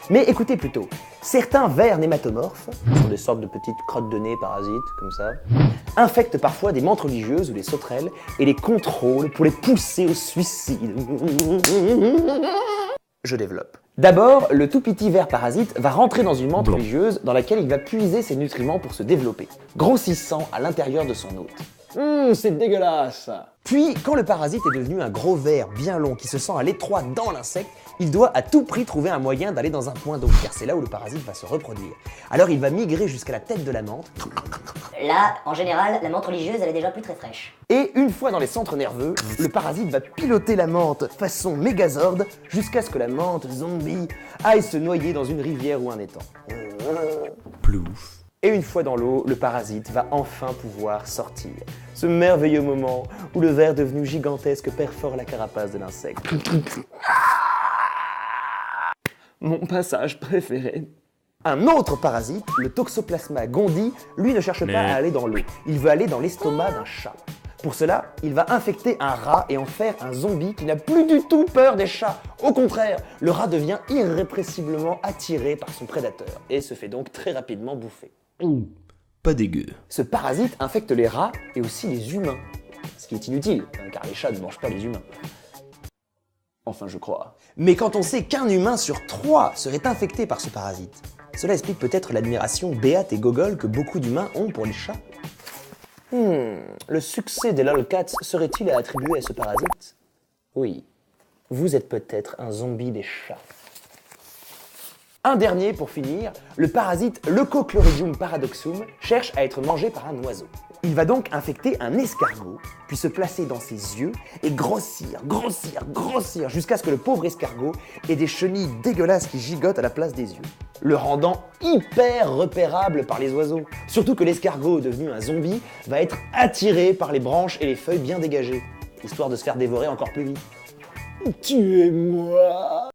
Mais écoutez plutôt, certains vers nématomorphes, qui sont des sortes de petites crottes de nez parasites, comme ça, infectent parfois des menthes religieuses ou des sauterelles et les contrôlent pour les pousser au suicide. Je développe. D'abord, le tout petit ver parasite va rentrer dans une menthe religieuse dans laquelle il va puiser ses nutriments pour se développer, grossissant à l'intérieur de son hôte. C'est dégueulasse! Puis, quand le parasite est devenu un gros ver bien long qui se sent à l'étroit dans l'insecte, il doit à tout prix trouver un moyen d'aller dans un point d'eau, car c'est là où le parasite va se reproduire. Alors il va migrer jusqu'à la tête de la menthe. Là, en général, la menthe religieuse, elle est déjà plus très fraîche. Et une fois dans les centres nerveux, le parasite va piloter la menthe façon mégazord jusqu'à ce que la menthe zombie aille se noyer dans une rivière ou un étang. Plouf. Et une fois dans l'eau, le parasite va enfin pouvoir sortir. Ce merveilleux moment où le ver devenu gigantesque perfore la carapace de l'insecte. Mon passage préféré. Un autre parasite, le Toxoplasma gondii, lui ne cherche pas à aller dans l'eau. Il veut aller dans l'estomac d'un chat. Pour cela, il va infecter un rat et en faire un zombie qui n'a plus du tout peur des chats. Au contraire, le rat devient irrépressiblement attiré par son prédateur et se fait donc très rapidement bouffer. Pas dégueu. Ce parasite infecte les rats et aussi les humains. Ce qui est inutile, car les chats ne mangent pas les humains. Enfin, je crois. Mais quand on sait qu'un humain sur 3 serait infecté par ce parasite, cela explique peut-être l'admiration béate et gogole que beaucoup d'humains ont pour les chats. Le succès des lolcats serait-il à attribuer à ce parasite? Oui, vous êtes peut-être un zombie des chats. Un dernier pour finir, le parasite Leucochloridium paradoxum cherche à être mangé par un oiseau. Il va donc infecter un escargot, puis se placer dans ses yeux et grossir jusqu'à ce que le pauvre escargot ait des chenilles dégueulasses qui gigotent à la place des yeux, le rendant hyper repérable par les oiseaux. Surtout que l'escargot, devenu un zombie, va être attiré par les branches et les feuilles bien dégagées, histoire de se faire dévorer encore plus vite. Tuez-moi!